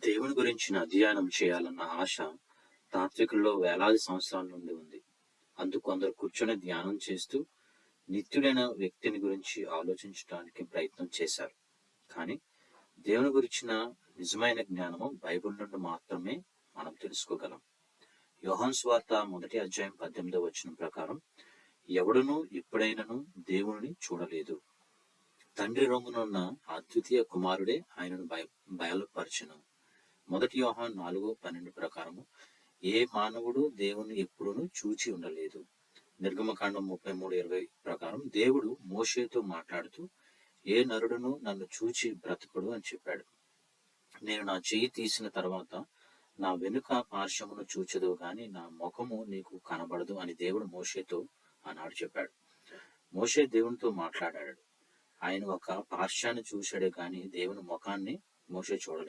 దేవుని గురించిన అధ్యయనం చేయాలన్న ఆశ తాత్వికుల్లో వేలాది సంవత్సరాల నుండి ఉంది. అందుకు కొందరు కూర్చొని ధ్యానం చేస్తూ నిత్యుడైన వ్యక్తిని గురించి ఆలోచించడానికి ప్రయత్నం చేశారు. కానీ దేవుని గురించిన నిజమైన జ్ఞానము బైబిల్ నుండి మాత్రమే మనం తెలుసుకోగలం. యోహాను సువార్త 1 అధ్యాయం 18 ప్రకారం, ఎవడునూ ఎప్పుడైనను దేవుని చూడలేదు, తండ్రి రొమ్మునున్న అద్వితీయ కుమారుడే ఆయనను బయలుపరచెను. 1 యోహాను 4:12 ప్రకారము, ఏ మానవుడు దేవుని ఎప్పుడునూ చూచి ఉండలేదు. నిర్గమకాండం 33:20 ప్రకారం దేవుడు మోషేతో మాట్లాడుతూ, ఏ నరుడును నన్ను చూచి బ్రతకడు అని చెప్పాడు. నేను నా చెయ్యి తీసిన తర్వాత నా వెనుక పార్శ్వమును చూచెదవు గాని నా ముఖము నీకు కనబడదు అని దేవుడు మోషేతో ఆనాడు చెప్పాడు. మోషే దేవునితో మాట్లాడాడు. ఆయన ఒక పార్శ్వాన్ని చూశాడే గాని దేవుని ముఖాన్ని మోషే చూడలేదు.